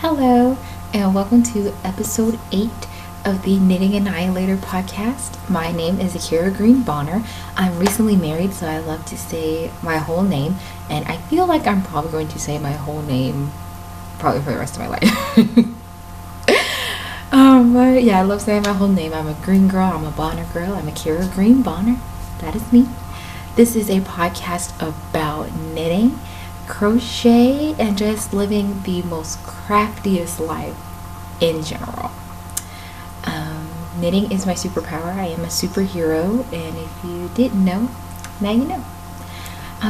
Hello, and welcome to episode 8 of the Knitting Annihilator podcast. My name is Akira Green Bonner. I'm recently married, so I love to say my whole name, and I feel like I'm probably going to say my whole name probably for the rest of my life. But yeah, I love saying my whole name. I'm a green girl, I'm a Bonner girl, I'm Akira Green Bonner. That is me. This is a podcast about knitting, crochet, and just living the most craftiest life in general. Knitting is my superpower. I am a superhero, and if you didn't know, now you know.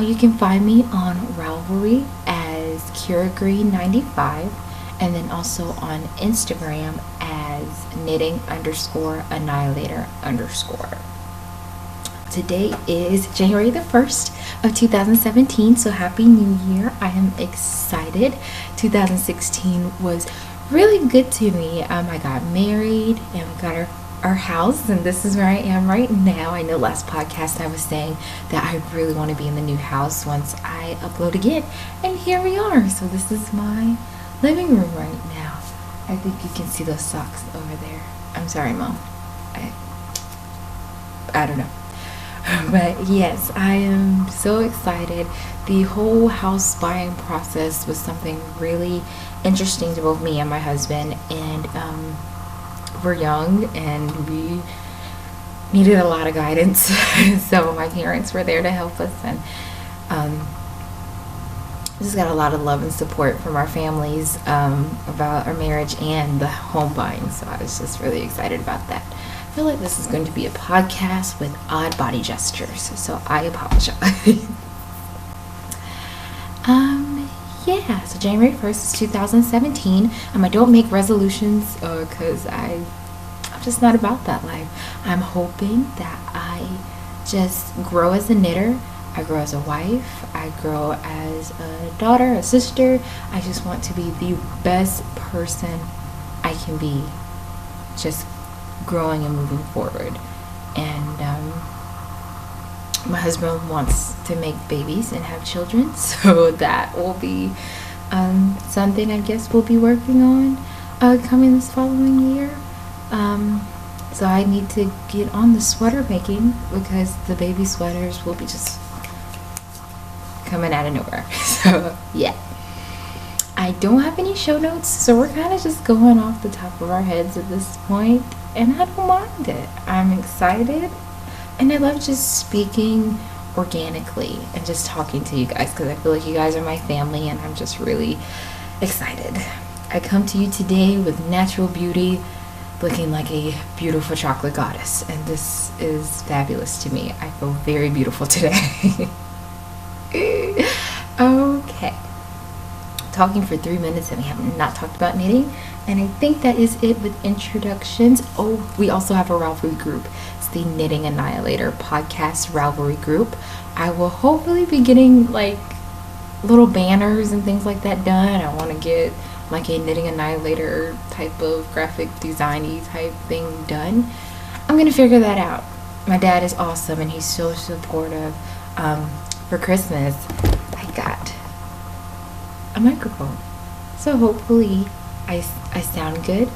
You can find me on Ravelry as KiraGreen95, and then also on Instagram as knitting_annihilator_. Today is January the 1st of 2017, so Happy New Year. I am excited. 2016 was really good to me. I got married and we got our house, and this is where I am right now. I know last podcast I was saying that I really want to be in the new house once I upload again, and here we are. So this is my living room right now. I think you can see those socks over there. I'm sorry, Mom. I don't know. But yes, I am so excited. The whole house buying process was something really interesting to both me and my husband, and we're young and we needed a lot of guidance. So my parents were there to help us, and just got a lot of love and support from our families about our marriage and the home buying. So I was just really excited about that. I feel like this is going to be a podcast with odd body gestures, so I apologize. Yeah, so January 1st is 2017. I don't make resolutions because I'm just not about that life. I'm hoping that I just grow as a knitter. I grow as a wife. I grow as a daughter, a sister. I just want to be the best person I can be, just growing and moving forward. And my husband wants to make babies and have children, so that will be something I guess we'll be working on coming this following year. So I need to get on the sweater making because the baby sweaters will be just coming out of nowhere. So yeah, I don't have any show notes, so we're kind of just going off the top of our heads at this point, and I don't mind it. I'm excited, and I love just speaking organically and just talking to you guys because I feel like you guys are my family, and I'm just really excited. I come to you today with natural beauty, looking like a beautiful chocolate goddess, and this is fabulous to me. I feel very beautiful today. Okay. Talking for 3 minutes and we have not talked about knitting, and I think that is it with introductions. Oh, we also have a Ravelry group. It's the Knitting Annihilator podcast Ravelry group. I will hopefully be getting like little banners and things like that done. I want to get like a Knitting Annihilator type of graphic designy type thing done. I'm gonna figure that out. My dad is awesome and he's so supportive. For Christmas I got a microphone, so hopefully I sound good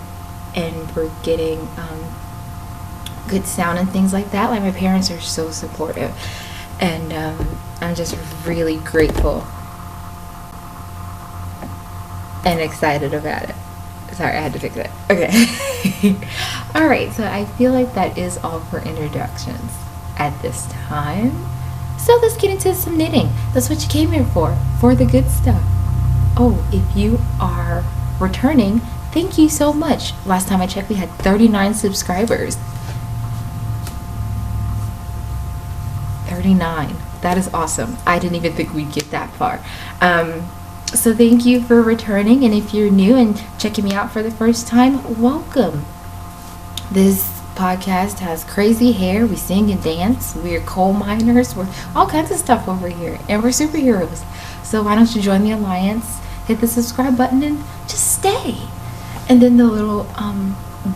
and we're getting good sound and things like that. Like, my parents are so supportive, and I'm just really grateful and excited about it. Sorry, I had to fix it. Okay. Alright, so I feel like that is all for introductions at this time. So let's get into some knitting. That's what you came here for the good stuff. Oh, if you are returning, thank you so much. Last time I checked, we had 39 subscribers. 39. That is awesome. I didn't even think we'd get that far. So thank you for returning, and if you're new and checking me out for the first time, welcome. This podcast has crazy hair, we sing and dance, we're coal miners, we're all kinds of stuff over here, and we're superheroes. So why don't you join the alliance, hit the subscribe button, and just stay. And then the little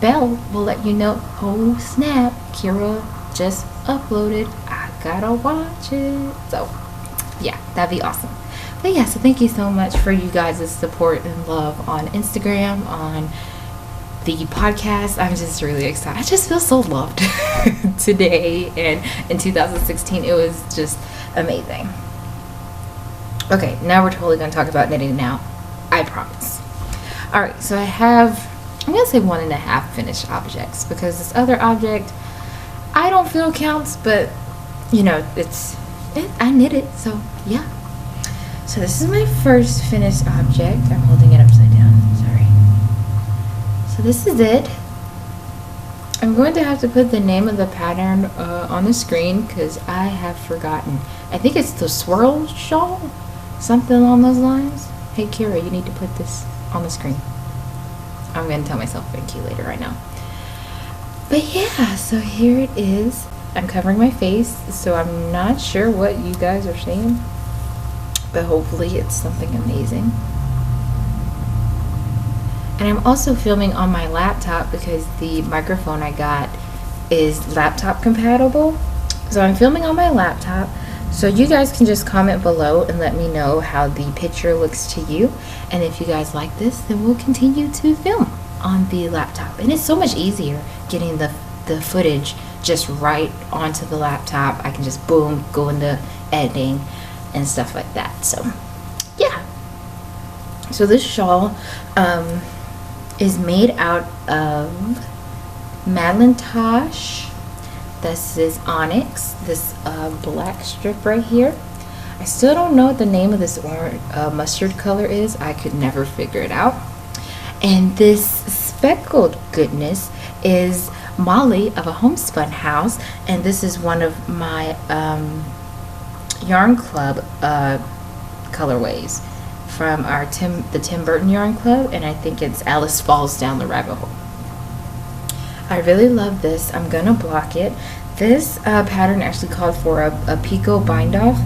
bell will let you know, oh snap, Kira just uploaded, I gotta watch it. So yeah, that'd be awesome. But yeah, so thank you so much for you guys' support and love on Instagram, on the podcast. I'm just really excited. I just feel so loved today, and in 2016 it was just amazing. Okay, now we're totally going to talk about knitting now. I promise. Alright, so I have, I'm going to say 1.5 finished objects, because this other object I don't feel counts, but you know, I knit it, so yeah. So this is my first finished object. I'm holding it upside down, sorry. So this is it. I'm going to have to put the name of the pattern on the screen because I have forgotten. I think it's the swirl shawl, something along those lines. Hey Kira, you need to put this on the screen. I'm going to tell myself thank you later right now. But yeah, so here it is. I'm covering my face, so I'm not sure what you guys are saying, but hopefully it's something amazing. And I'm also filming on my laptop because the microphone I got is laptop compatible. So I'm filming on my laptop. So you guys can just comment below and let me know how the picture looks to you. And if you guys like this, then we'll continue to film on the laptop. And it's so much easier getting the footage just right onto the laptop. I can just boom, go into editing and stuff like that. So yeah. So this shawl is made out of Madelinetosh. This is onyx, this black strip right here. I still don't know what the name of this mustard color is. I could never figure it out. And this speckled goodness is Molly of a Homespun House, and this is one of my yarn club colorways from the Tim Burton Yarn Club, and I think it's Alice Falls Down the Rabbit Hole. I really love this. I'm gonna block it. This pattern actually called for a picot bind off,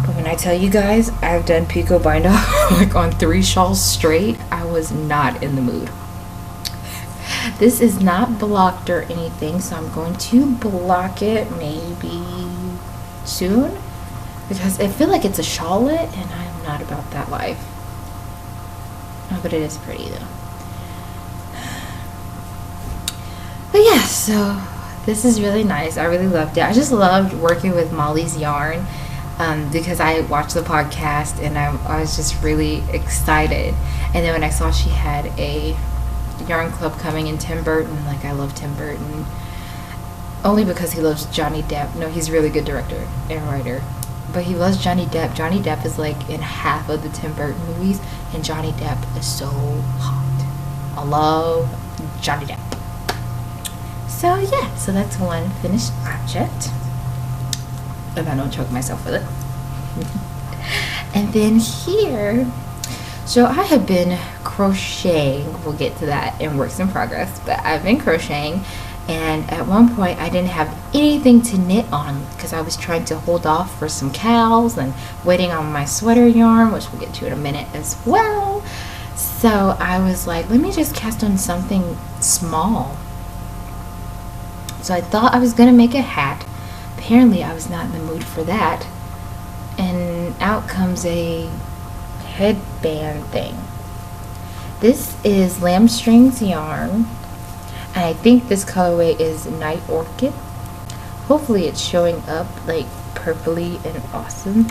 but when I tell you guys I've done picot bind off like on 3 shawls straight, I was not in the mood. This is not blocked or anything, so I'm going to block it maybe soon, because I feel like it's a shawlet and I'm not about that life. Oh, but it is pretty though. But yeah, so this is really nice. I really loved it. I just loved working with Molly's yarn because I watched the podcast and I was just really excited. And then when I saw she had a yarn club coming in Tim Burton, like I love Tim Burton only because he loves Johnny Depp. No, he's a really good director and writer, but he loves Johnny Depp. Johnny Depp is like in half of the Tim Burton movies, and Johnny Depp is so hot. I love Johnny Depp. So yeah, so that's one finished object. If I don't choke myself with it. And then here, so I have been crocheting. We'll get to that in works in progress, but I've been crocheting, and at one point I didn't have anything to knit on because I was trying to hold off for some cows and waiting on my sweater yarn, which we'll get to in a minute as well. So I was like, let me just cast on something small. So I thought I was gonna make a hat. Apparently I was not in the mood for that, and out comes a headband thing. This is lamb strings yarn, and I think this colorway is Night Orchid. Hopefully it's showing up like purpley and awesome.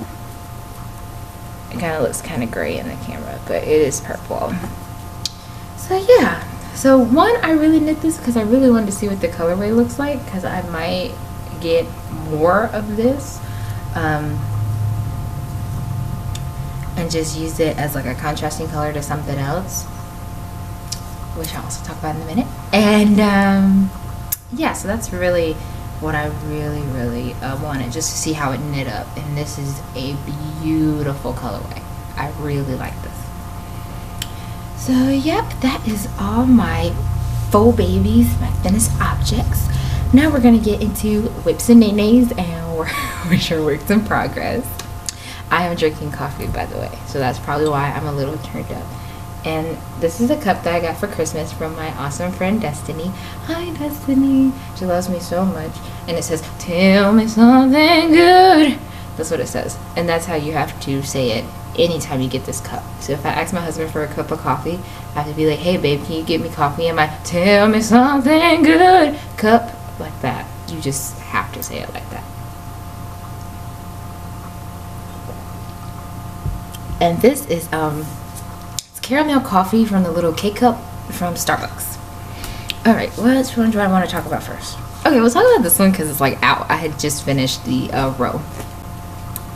It kind of looks kind of gray in the camera, but it is purple. So yeah, so one, I really knit this because I really wanted to see what the colorway looks like, because I might get more of this and just use it as like a contrasting color to something else, which I'll also talk about in a minute. And yeah, so that's really what I really wanted, just to see how it knit up. And this is a beautiful colorway. I really like this. So yep, that is all my faux babies, my finished objects. Now we're gonna get into whips and nays, and which are works in progress. I am drinking coffee, by the way, so that's probably why I'm a little turned up. And this is a cup that I got for Christmas from my awesome friend Destiny. Hi Destiny, she loves me so much. And it says, tell me something good. That's what it says, and that's how you have to say it anytime you get this cup. So if I ask my husband for a cup of coffee, I have to be like, hey babe, can you get me coffee in my tell me something good cup? Like that. You just have to say it like that. And this is it's caramel coffee from the little K-cup from Starbucks. Alright, which one do I want to talk about first? Okay, we'll talk about this one because it's like out. I had just finished the row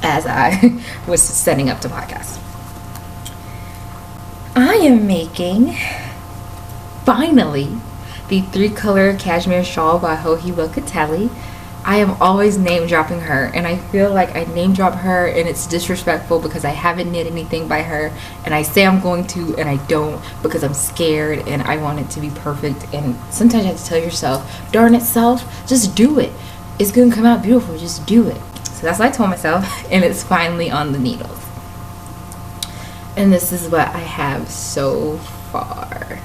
as I was setting up the podcast. I am making, finally, the 3-color cashmere shawl by Locatelli. I am always name dropping her, and I feel like I name drop her and it's disrespectful because I haven't knit anything by her, and I say I'm going to and I don't because I'm scared and I want it to be perfect. And sometimes you have to tell yourself, darn itself, just do it. It's gonna come out beautiful, just do it. So that's what I told myself, and it's finally on the needles. And this is what I have so far.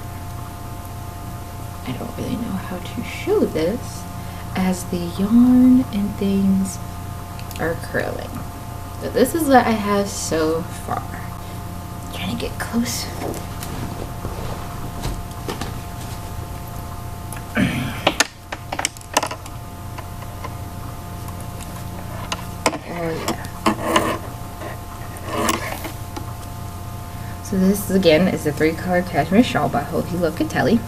I don't really know how to show this as the yarn and things are curling. So this is what I have so far. I'm trying to get close. Oh yeah. So this again is the 3-color cashmere shawl by Locatelli.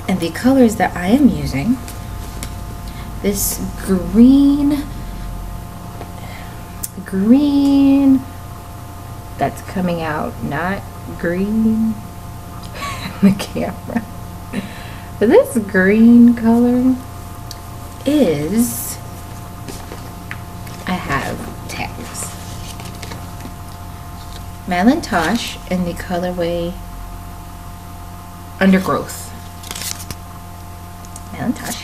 And the colors that I am using, this green that's coming out, not green in the camera, but this green color is, I have tags. Malintosh in the colorway Undergrowth. Malintosh.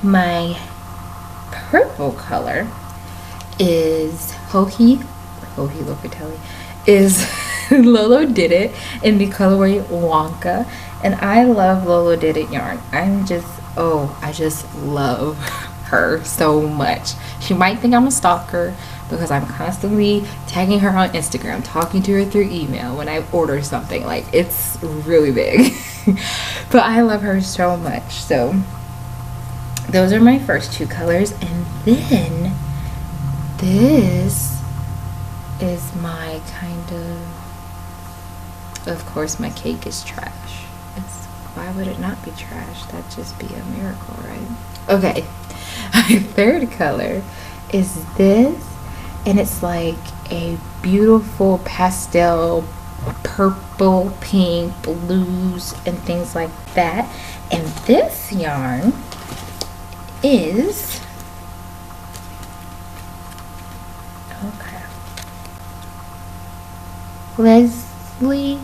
My purple color is Locatelli is Lolo Did It in the colorway Wonka, and I love Lolo Did It yarn. I just love her so much. She might think I'm a stalker because I'm constantly tagging her on Instagram, talking to her through email when I order something. Like, it's really big. But I love her so much. So those are my first 2 colors, and then this is my kind of course my cake is trash. Why would it not be trash? That'd just be a miracle, right? Okay. My third color is this, and it's like a beautiful pastel purple, pink, blues, and things like that. And this yarn is Leslie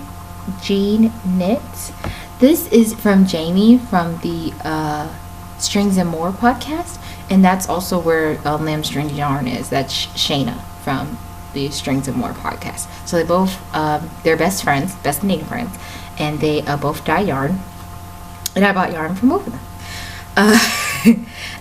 Jean Knits. This is from Jamie from the Strings and More podcast, and that's also where Lamb String Yarn is. That's Shayna from the Strings and More podcast. So they both they're best friends, best knitting friends, and they both dye yarn, and I bought yarn from both of them.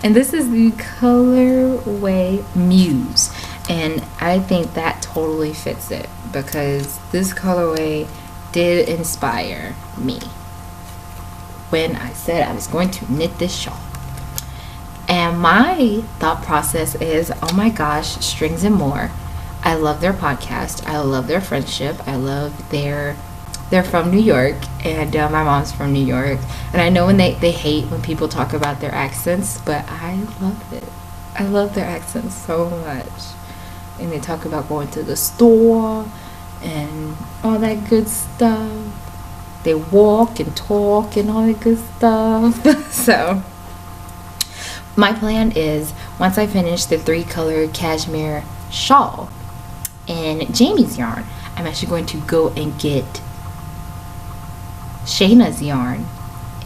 And this is the colorway Muse, and I think that totally fits it because this colorway did inspire me when I said I was going to knit this shawl. And my thought process is, oh my gosh, Strings and More, I love their podcast, I love their friendship, I love they're from New York, and my mom's from New York, and I know when they hate when people talk about their accents, but I love it. I love their accents so much. And they talk about going to the store and all that good stuff. They walk and talk and all that good stuff. So my plan is, once I finish the 3-color cashmere shawl and Jamie's yarn, I'm actually going to go and get Shayna's yarn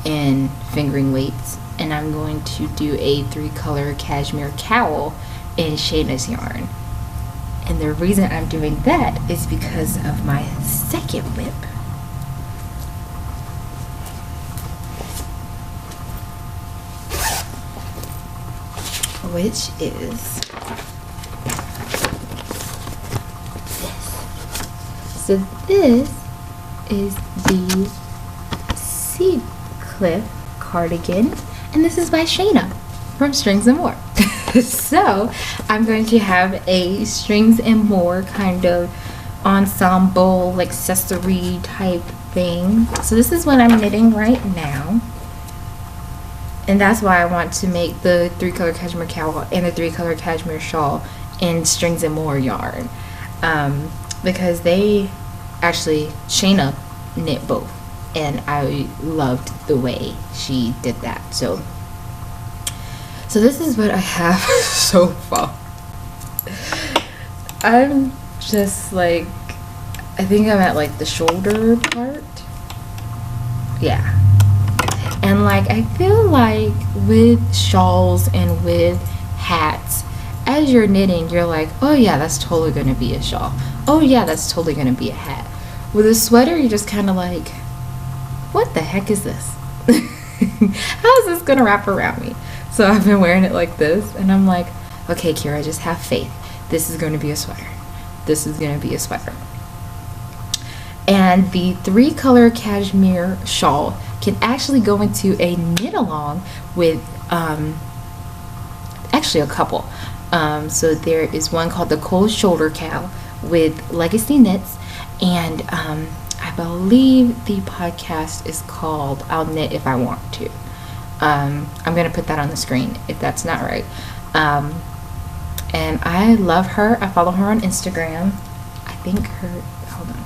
in fingering weights, and I'm going to do a 3-color cashmere cowl in Shayna's yarn. And the reason I'm doing that is because of my second whip, which is So this is the Seacliff cardigan, and this is by Shannon from Strings and More. So I'm going to have a Strings and More kind of ensemble, like accessory type thing. So this is what I'm knitting right now, and that's why I want to make the 3-color cashmere cowl and the 3-color cashmere shawl in Strings and More yarn, because they actually, Shayna knit both, and I loved the way she did that. So this is what I have so far. I'm just like, I think I'm at like the shoulder part. Yeah. And like, I feel like with shawls and with hats, as you're knitting, you're like, oh yeah, that's totally going to be a shawl. Oh yeah, that's totally going to be a hat. With a sweater, you're just kind of like, what the heck is this? How is this going to wrap around me? So I've been wearing it like this, and I'm like, okay, Kira, just have faith. This is going to be a sweater. This is going to be a sweater. And the 3-color cashmere shawl can actually go into a knit along with actually a couple. So there is one called the Cold Shoulder Cowl with Legacy Knits, and I believe the podcast is called I'll Knit If I Want To. I'm gonna put that on the screen if that's not right. And I love her. I follow her on Instagram. I think her, hold on,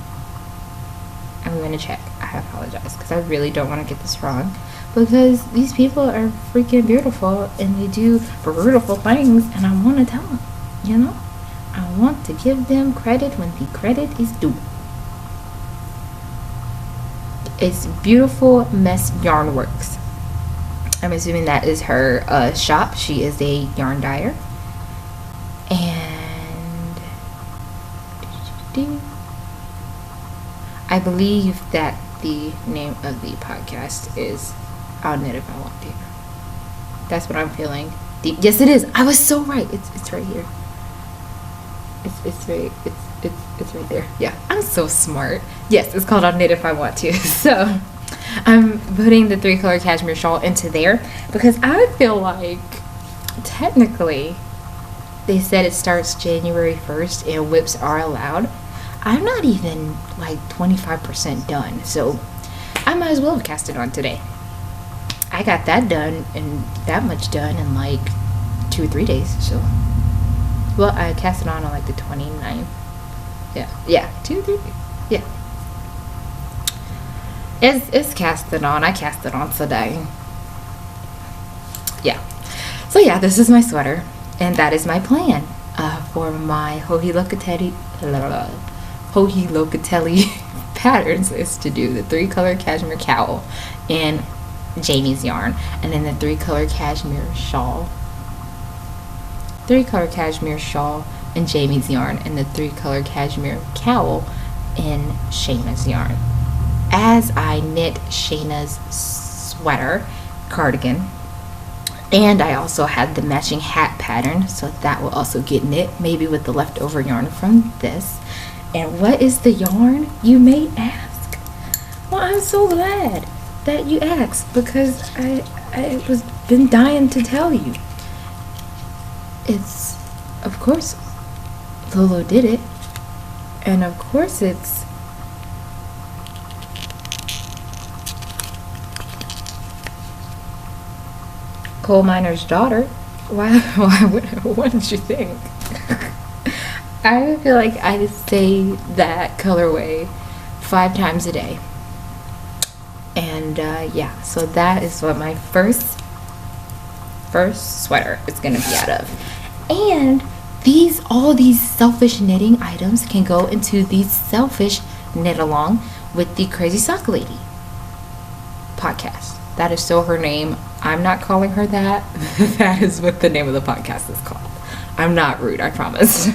I'm gonna check. I apologize because I really don't want to get this wrong, because these people are freaking beautiful and they do beautiful things, and I want to tell them, you know, I want to give them credit when the credit is due. It's Beautiful Mess Yarn Works. I'm assuming that is her shop. She is a yarn dyer. And I believe that the name of the podcast is I'll Knit If I Want To. That's what I'm feeling. Yes, it is. I was so right. It's right here. It's right there. Yeah, I'm so smart. Yes, it's called I'll Knit If I Want To. So I'm putting the 3-color cashmere shawl into there because I feel like technically they said it starts January 1st and whips are allowed. I'm not even like 25% done, so I might as well have cast it on today. I got that done and that much done in like 2 or 3 days. So, well, I cast it on like the 29th. Yeah, 2 or 3 days. Yeah. It's casted on. I cast it on today. Yeah. So yeah, this is my sweater, and that is my plan for my Hohi Locatelli patterns, is to do the 3-color cashmere cowl in Jamie's yarn, and then the 3-color cashmere shawl. 3-color cashmere shawl in Jamie's yarn, and the 3-color cashmere cowl in Shayna's yarn. As I knit Shayna's sweater cardigan, and I also had the matching hat pattern, so that will also get knit, maybe with the leftover yarn from this. And what is the yarn, you may ask? Well, I'm so glad that you asked, because I was been dying to tell you. It's, of course, Lolo did it, and of course it's Coal Miner's Daughter. Why what did you think? I feel like I say that colorway 5 times a day. And yeah, so that is what my first sweater is gonna be out of. And all these selfish knitting items can go into the selfish knit along with the Crazy Sock Lady podcast. That is so her name. I'm not calling her that. That is what the name of the podcast is called. I'm not rude, I promise.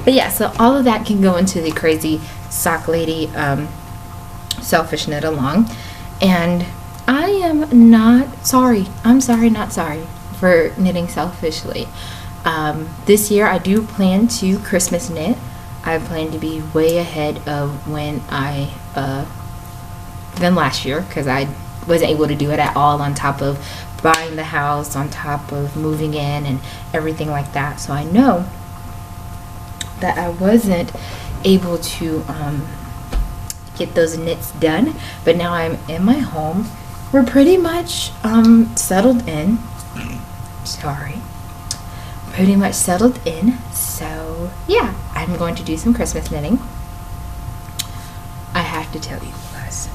But yeah, so all of that can go into the Crazy Sock Lady selfish knit along. And I am not sorry. I'm sorry, not sorry for knitting selfishly. This year I do plan to Christmas knit. I plan to be way ahead of when than last year, because I wasn't able to do it at all, on top of buying the house, on top of moving in and everything like that. So I know that I wasn't able to get those knits done, but now I'm in my home. We're pretty much settled in. Sorry. Pretty much settled in. So yeah, I'm going to do some Christmas knitting. I have to tell you guys.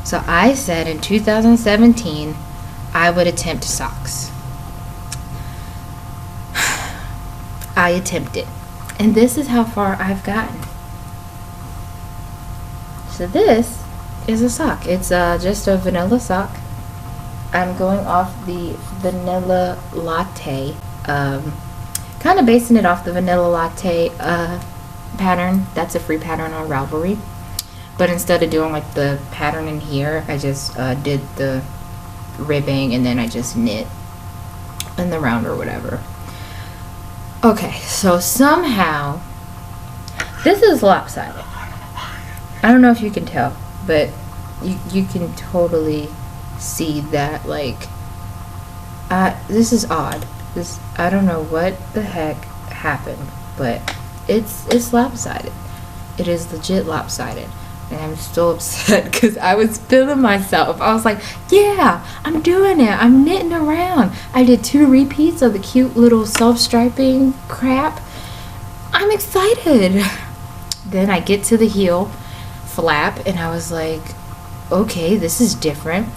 So I said in 2017 I would attempt socks. I attempted, and this is how far I've gotten. So this is a sock. It's just a vanilla sock. I'm going off the vanilla latte, kind of basing it off the vanilla latte pattern. That's a free pattern on Ravelry. But instead of doing like the pattern in here, I just did the ribbing and then I just knit in the round or whatever. Okay, so somehow this is lopsided. I don't know if you can tell, but you can totally see that, like, this is odd. I don't know what the heck happened, but it's lopsided. It is legit lopsided. And I'm still upset because I was feeling myself. I was like, yeah, I'm doing it. I'm knitting around. I did 2 repeats of the cute little self-striping crap. I'm excited. Then I get to the heel flap and I was like, okay, this is different.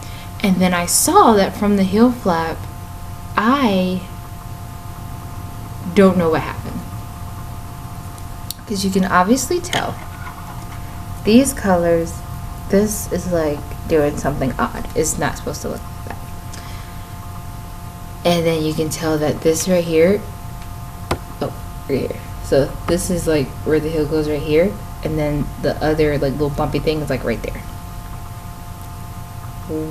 And then I saw that from the heel flap, I don't know what happened. Because you can obviously tell. These colors, this is like doing something odd. It's not supposed to look like that. And then you can tell that this right here, oh, right here. So this is like where the heel goes right here. And then the other like little bumpy thing is like right there.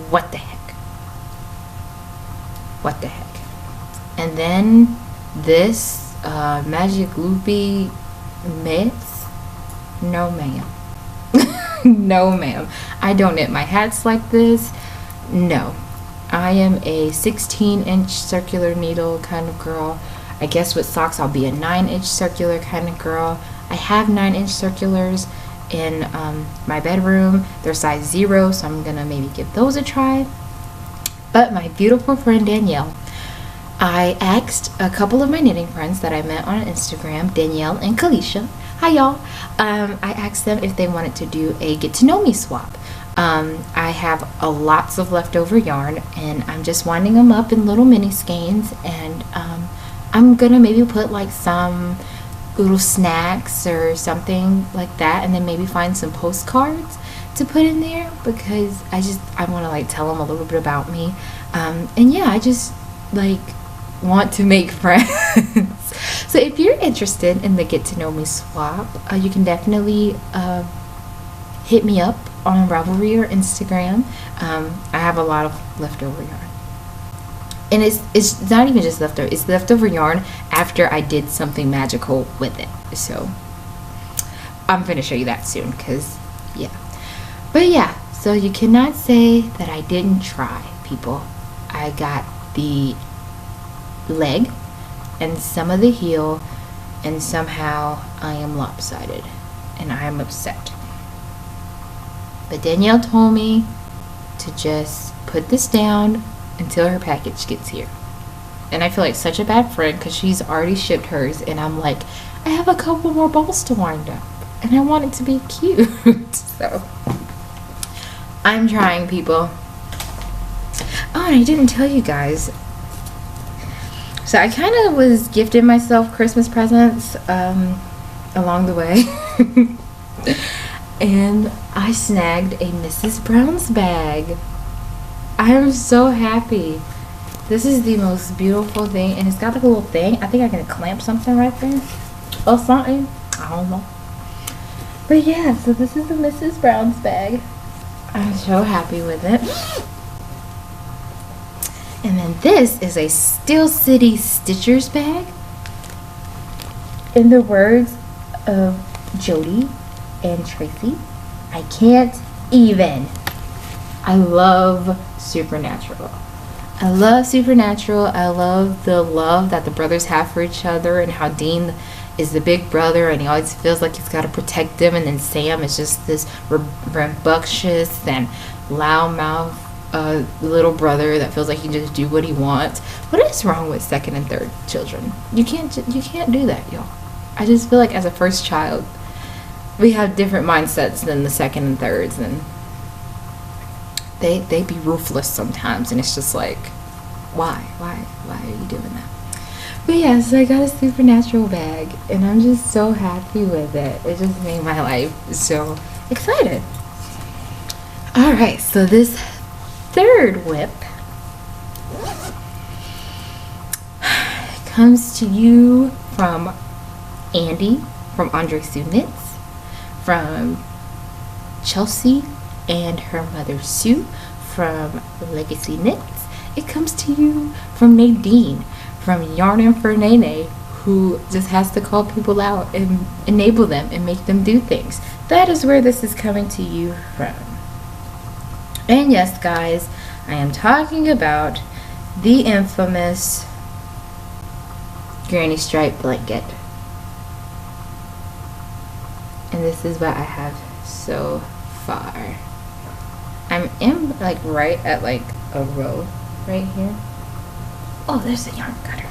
What the heck? What the heck? And then this magic loopy mitts. No ma'am. No ma'am. I don't knit my hats like this. No. I am a 16-inch circular needle kind of girl. I guess with socks I'll be a 9-inch circular kind of girl. I have 9-inch circulars in my bedroom. They're size 0, so I'm gonna maybe give those a try. But my beautiful friend Danielle, I asked a couple of my knitting friends that I met on Instagram, Danielle and Kalisha. Hi y'all. I asked them if they wanted to do a get to know me swap. I have lots of leftover yarn and I'm just winding them up in little mini skeins, and I'm gonna maybe put like some little snacks or something like that, and then maybe find some postcards to put in there, because I want to like tell them a little bit about me, and yeah, I just like want to make friends. So if you're interested in the get to know me swap, you can definitely hit me up on Ravelry or Instagram. I have a lot of leftover yarn, and it's not even just leftover, it's leftover yarn after I did something magical with it. So I'm gonna show you that soon, because yeah. But yeah, so you cannot say that I didn't try, people. I got the leg and some of the heel, and somehow I am lopsided and I am upset. But Danielle told me to just put this down until her package gets here. And I feel like such a bad friend, because she's already shipped hers and I'm like, I have a couple more balls to wind up and I want it to be cute. So I'm trying, people. Oh, and I didn't tell you guys. So I kind of was gifting myself Christmas presents along the way. And I snagged a Mrs. Brown's bag. I am so happy. This is the most beautiful thing, and it's got like a little thing. I think I can clamp something right there or something. I don't know. But yeah, so this is the Mrs. Brown's bag. I'm so happy with it. And then this is a Steel City Stitchers bag. In the words of Jody and Tracy. I can't even. I love Supernatural. I love Supernatural. I love the love that the brothers have for each other, and how Dean is the big brother and he always feels like he's got to protect them, and then Sam is just this rambunctious and loudmouth little brother that feels like he can just do what he wants. What is wrong with second and third children? You can't do that, y'all. I just feel like as a first child, we have different mindsets than the second and thirds, and they be ruthless sometimes, and it's just like, why are you doing that? But yeah, so I got a Supernatural bag, and I'm just so happy with it. It just made my life so excited. Alright, so this third whip comes to you from Andy, from Andre Sue Knits, from Chelsea and her mother Sue, from Legacy Knits. It comes to you from Nadine, from Yarn for Nene, who just has to call people out and enable them and make them do things. That is where this is coming to you from. And yes, guys, I am talking about the infamous Granny Stripe blanket. And this is what I have so far. I'm in like right at like a row right here. Oh, there's a yarn cutter.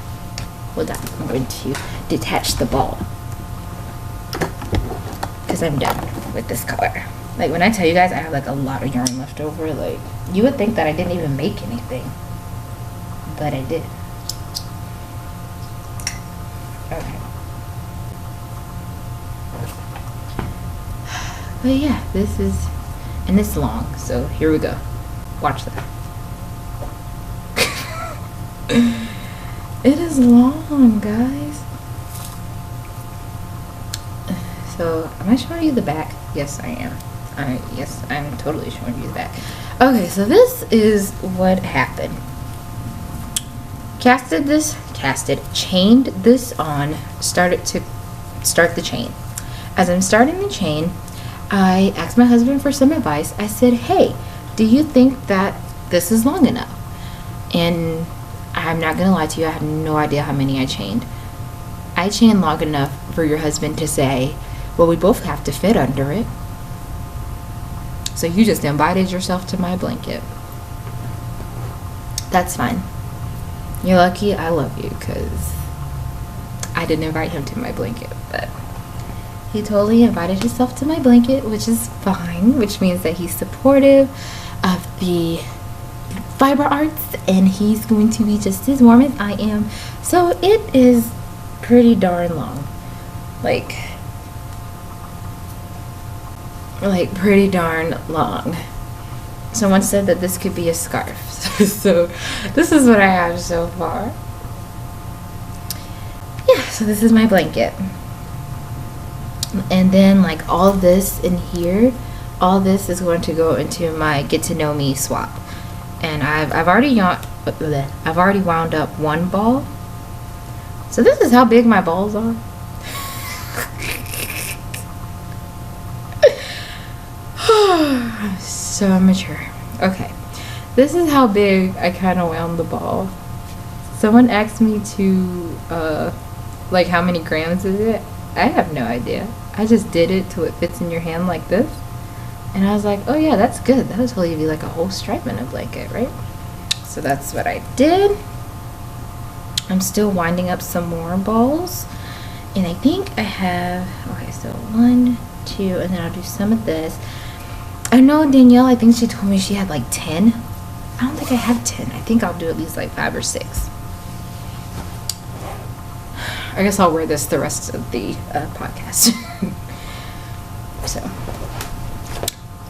Hold on, I'm going to detach the ball because I'm done with this color. Like, when I tell you guys I have like a lot of yarn left over, like, you would think that I didn't even make anything, but I did. Okay. But yeah, this is, and it's long, so here we go. Watch that. It is long, guys. So, am I showing you the back? Yes, I am. Yes, I'm totally showing you the back. Okay, so this is what happened. Chained this on, started to start the chain. As I'm starting the chain, I asked my husband for some advice. I said, hey, do you think that this is long enough? And I'm not gonna lie to you, I have no idea how many I chained. I chained long enough for your husband to say, well, we both have to fit under it. So you just invited yourself to my blanket. That's fine. You're lucky I love you, because I didn't invite him to my blanket, but he totally invited himself to my blanket, which is fine, which means that he's supportive of the fiber arts, and he's going to be just as warm as I am. So it is pretty darn long. Like pretty darn long. Someone said that this could be a scarf. So this is what I have so far. Yeah, so this is my blanket. And then like all this in here, all this is going to go into my get to know me swap. And I've already wound up one ball. So this is how big my balls are. I'm so immature. Okay, this is how big I kind of wound the ball. Someone asked me to like how many grams is it? I have no idea. I just did it till it fits in your hand like this, and I was like, oh yeah, that's good. That'll totally be like a whole stripe in a blanket, right? So that's what I did. I'm still winding up some more balls, and I think I have, okay, so 1, 2, and then I'll do some of this. I know Danielle, I think she told me she had like 10. I don't think I have 10. I think I'll do at least like 5 or 6. I guess I'll wear this the rest of the podcast. So,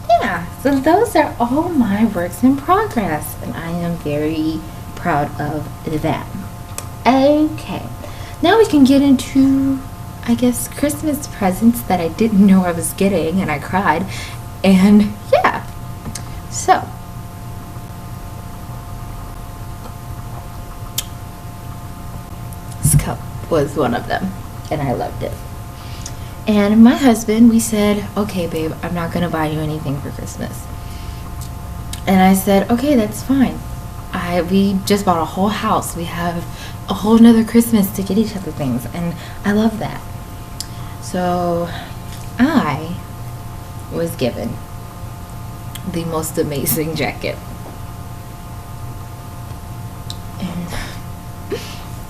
yeah. So those are all my works in progress, and I am very proud of that. Okay. Now we can get into, I guess, Christmas presents that I didn't know I was getting, and I cried. And yeah, so this cup was one of them, and I loved it. And my husband, we said, okay, babe, I'm not going to buy you anything for Christmas. And I said, okay, that's fine. We just bought a whole house. We have a whole nother Christmas to get each other things. And I love that. So I was given the most amazing jacket. And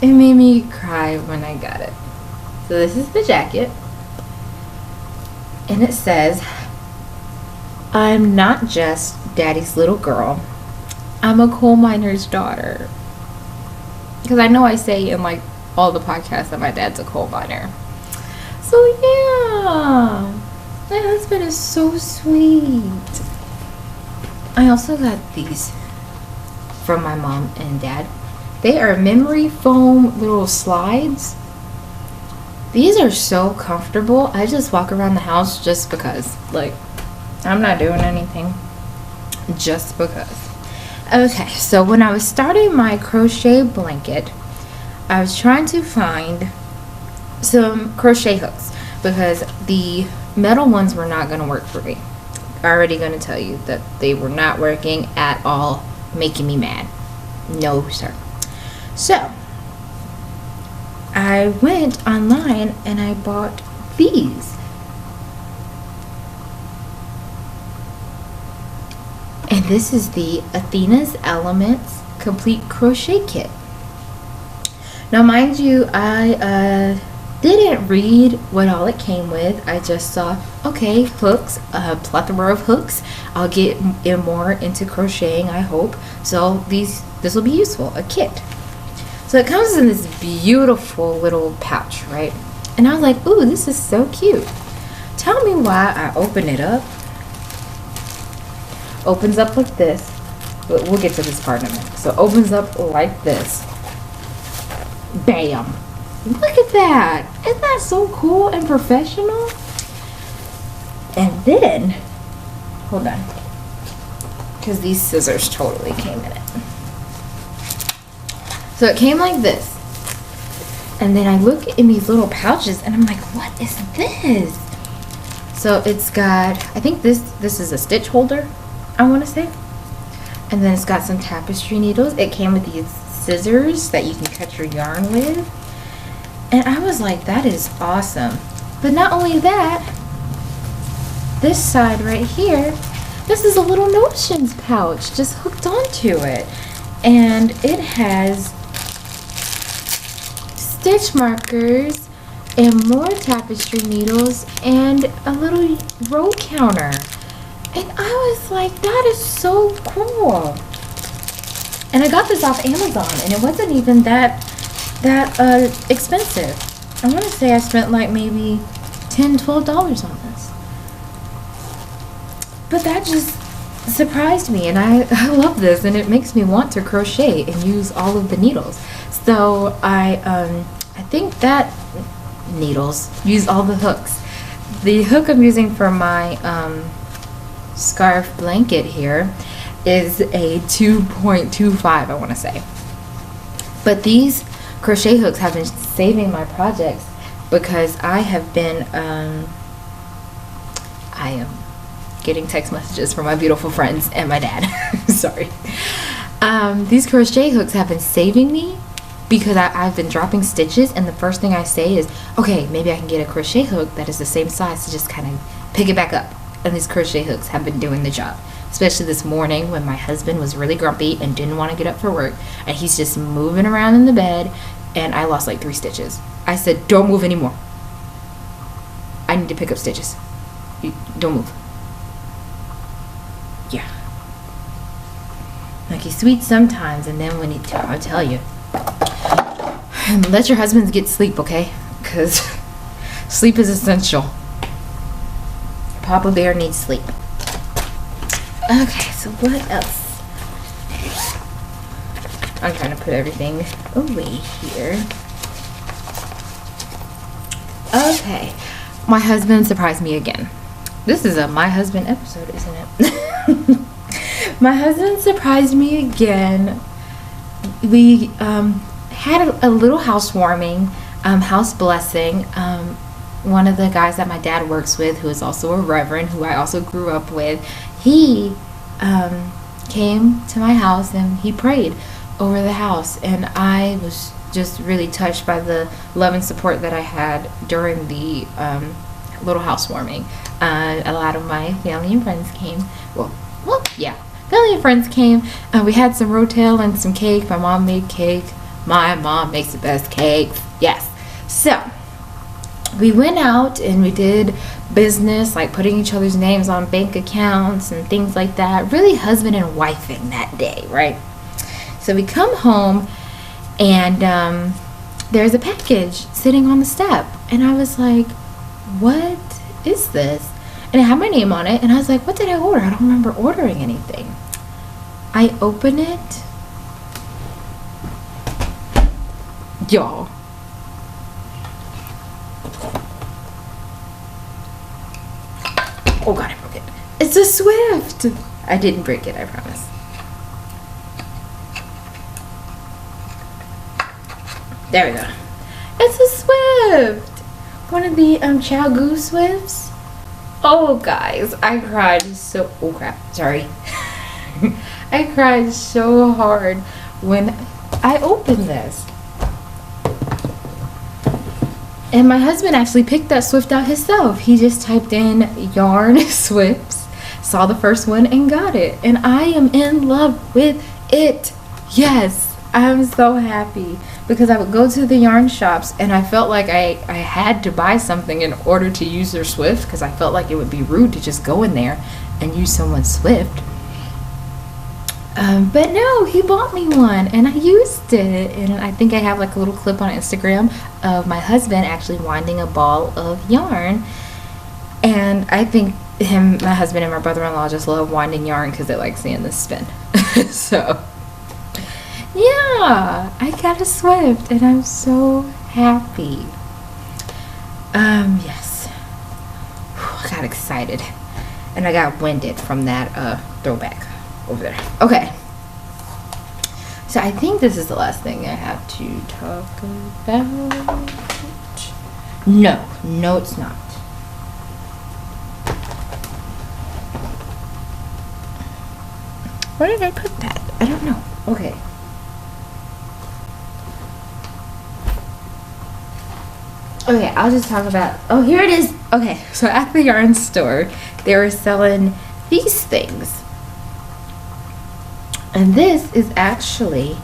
it made me cry when I got it. So this is the jacket. And it says, I'm not just daddy's little girl. I'm a coal miner's daughter. Because I know I say in like all the podcasts that my dad's a coal miner. So yeah, my husband is so sweet. I also got these from my mom and dad. They are memory foam little slides. These are so comfortable. I just walk around the house just because. Like, I'm not doing anything. Just because. Okay, so when I was starting my crochet blanket, I was trying to find some crochet hooks because the metal ones were not going to work for me. Already going to tell you that they were not working at all, making me mad. No, sir. So I went online and I bought these. And this is the Athena's Elements Complete Crochet Kit. Now, mind you, I didn't read what all it came with. I just saw, okay, hooks, a plethora of hooks. I'll get more into crocheting, I hope. So this will be useful, a kit. So it comes in this beautiful little pouch, right? And I was like, ooh, this is so cute. Tell me why I open it up. Opens up like this. But we'll get to this part in a minute. So it opens up like this. Bam. Look at that. Isn't that so cool and professional? And then, hold on. Because these scissors totally came in it. So it came like this. And then I look in these little pouches and I'm like, what is this? So it's got, I think this is a stitch holder, I want to say. And then it's got some tapestry needles. It came with these scissors that you can cut your yarn with. And I was like, that is awesome. But not only that, this side right here, this is a little notions pouch just hooked onto it. And it has stitch markers and more tapestry needles and a little row counter. And I was like, that is so cool. And I got this off Amazon and it wasn't even that expensive. I want to say I spent like maybe $10-12 on this. But that just surprised me, and I love this, and it makes me want to crochet and use all of the needles. So I think that needles use all the hooks. The hook I'm using for my scarf blanket here is a 2.25, I want to say. But these crochet hooks have been saving my projects because I have been I am getting text messages from my beautiful friends and my dad. Sorry. These crochet hooks have been saving me because I've been dropping stitches, and the first thing I say is, okay, maybe I can get a crochet hook that is the same size to just kind of pick it back up. And these crochet hooks have been doing the job. Especially this morning when my husband was really grumpy and didn't want to get up for work, and he's just moving around in the bed, and I lost like 3 stitches. I said, don't move anymore. I need to pick up stitches. Don't move. Yeah. Like, he's sweet sometimes, and then when I'll tell you. Let your husbands get sleep, okay? Because sleep is essential. Papa Bear needs sleep. Okay, so what else? I'm trying to put everything away here. Okay. My husband surprised me again. This is a my husband episode, isn't it? My husband surprised me again. We had a little housewarming, house blessing. one of the guys that my dad works with, who is also a reverend, who I also grew up with, he came to my house and he prayed over the house, and I was just really touched by the love and support that I had during the little housewarming. A lot of my family and friends came. Yeah, family and friends came. We had some rotel and some cake. My mom made cake. My mom makes the best cakes. Yes. So we went out and we did business, like putting each other's names on bank accounts and things like that. Really husband and wifing that day, right? So we come home and there's a package sitting on the step. And I was like, what is this? And it had my name on it. And I was like, what did I order? I don't remember ordering anything. I open it. Y'all. Oh God, I broke it. It's a Swift. I didn't break it, I promise. There we go. It's a Swift. One of the Chow Goose Swifts. Oh guys, I cried so, oh crap, sorry. I cried so hard when I opened this. And my husband actually picked that Swift out himself. He just typed in yarn Swifts, saw the first one and got it. And I am in love with it. Yes, I'm so happy. Because I would go to the yarn shops and I felt like I had to buy something in order to use their Swift, because I felt like it would be rude to just go in there and use someone's Swift. But no, he bought me one and I used it, and I think I have like a little clip on Instagram of my husband actually winding a ball of yarn, and I think my husband and my brother-in-law just love winding yarn because they like seeing this spin. So yeah, I got a Swift and I'm so happy. Yes. Whew, I got excited and I got winded from that throwback over there. Okay. So I think this is the last thing I have to talk about. No, it's not. Where did I put that? I don't know. Okay. Okay, I'll just talk about, oh, here it is. Okay, so at the yarn store, they were selling these things. And this is actually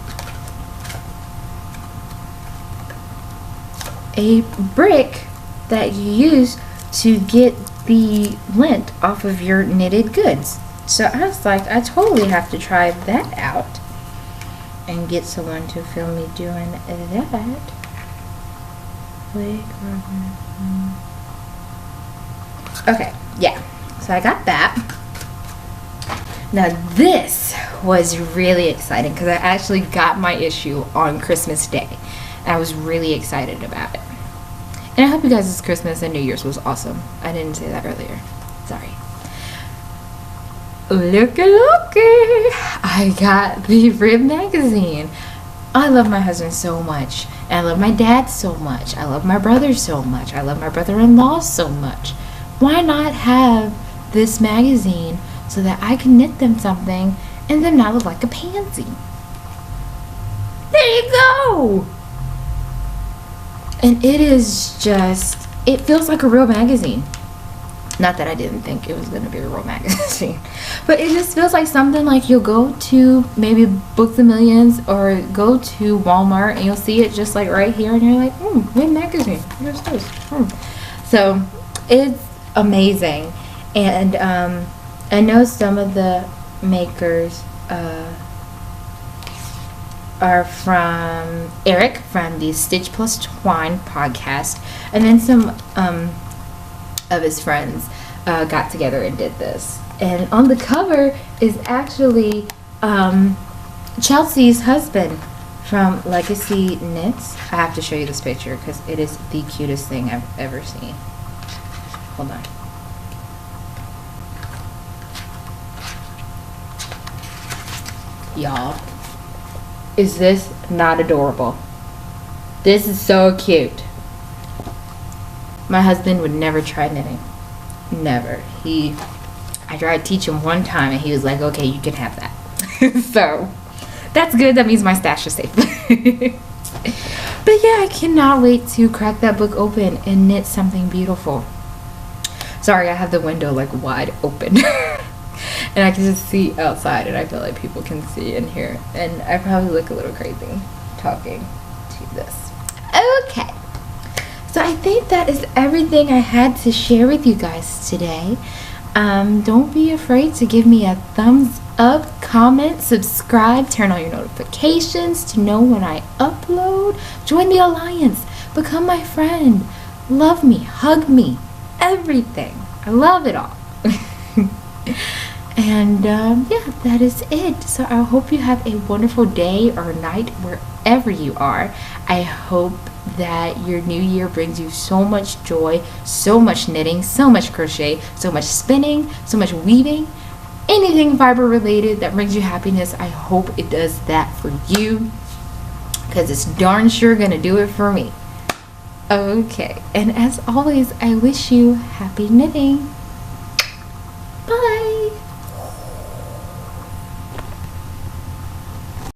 a brick that you use to get the lint off of your knitted goods. So I was like, I totally have to try that out and get someone to film me doing that. Okay, yeah, so I got that. Now this was really exciting because I actually got my issue on Christmas Day. And I was really excited about it. And I hope you guys' Christmas and New Year's was awesome. I didn't say that earlier. Sorry. Looky. I got the Rib magazine. I love my husband so much. And I love my dad so much. I love my brother so much. I love my brother-in-law so much. Why not have this magazine so that I can knit them something and them not look like a pansy? There you go! And it is just, it feels like a real magazine. Not that I didn't think it was going to be a real magazine. But it just feels like something like you'll go to maybe Books A Millions or go to Walmart and you'll see it just like right here and you're like, Rib magazine. Here's this. So it's amazing. And I know some of the makers are from Eric from the Stitch Plus Twine podcast, and then some of his friends got together and did this. And on the cover is actually Chelsea's husband from Legacy Knits. I have to show you this picture because it is the cutest thing I've ever seen. Hold on. Y'all, is this not adorable? This is so cute. My husband would never try knitting. Never. I tried to teach him one time and he was like, okay, you can have that. So that's good. That means my stash is safe. But yeah, I cannot wait to crack that book open and knit something beautiful. Sorry, I have the window like wide open. And I can just see outside, and I feel like people can see in here. And I probably look a little crazy talking to this. Okay. So I think that is everything I had to share with you guys today. Don't be afraid to give me a thumbs up, comment, subscribe, turn on your notifications to know when I upload. Join the alliance. Become my friend. Love me. Hug me. Everything. I love it all. And yeah, that is it. So I hope you have a wonderful day or night wherever you are. I hope that your new year brings you so much joy, so much knitting, so much crochet, so much spinning, so much weaving, anything fiber related that brings you happiness. I hope it does that for you, because it's darn sure gonna do it for me. Okay, and as always, I wish you happy knitting. Bye.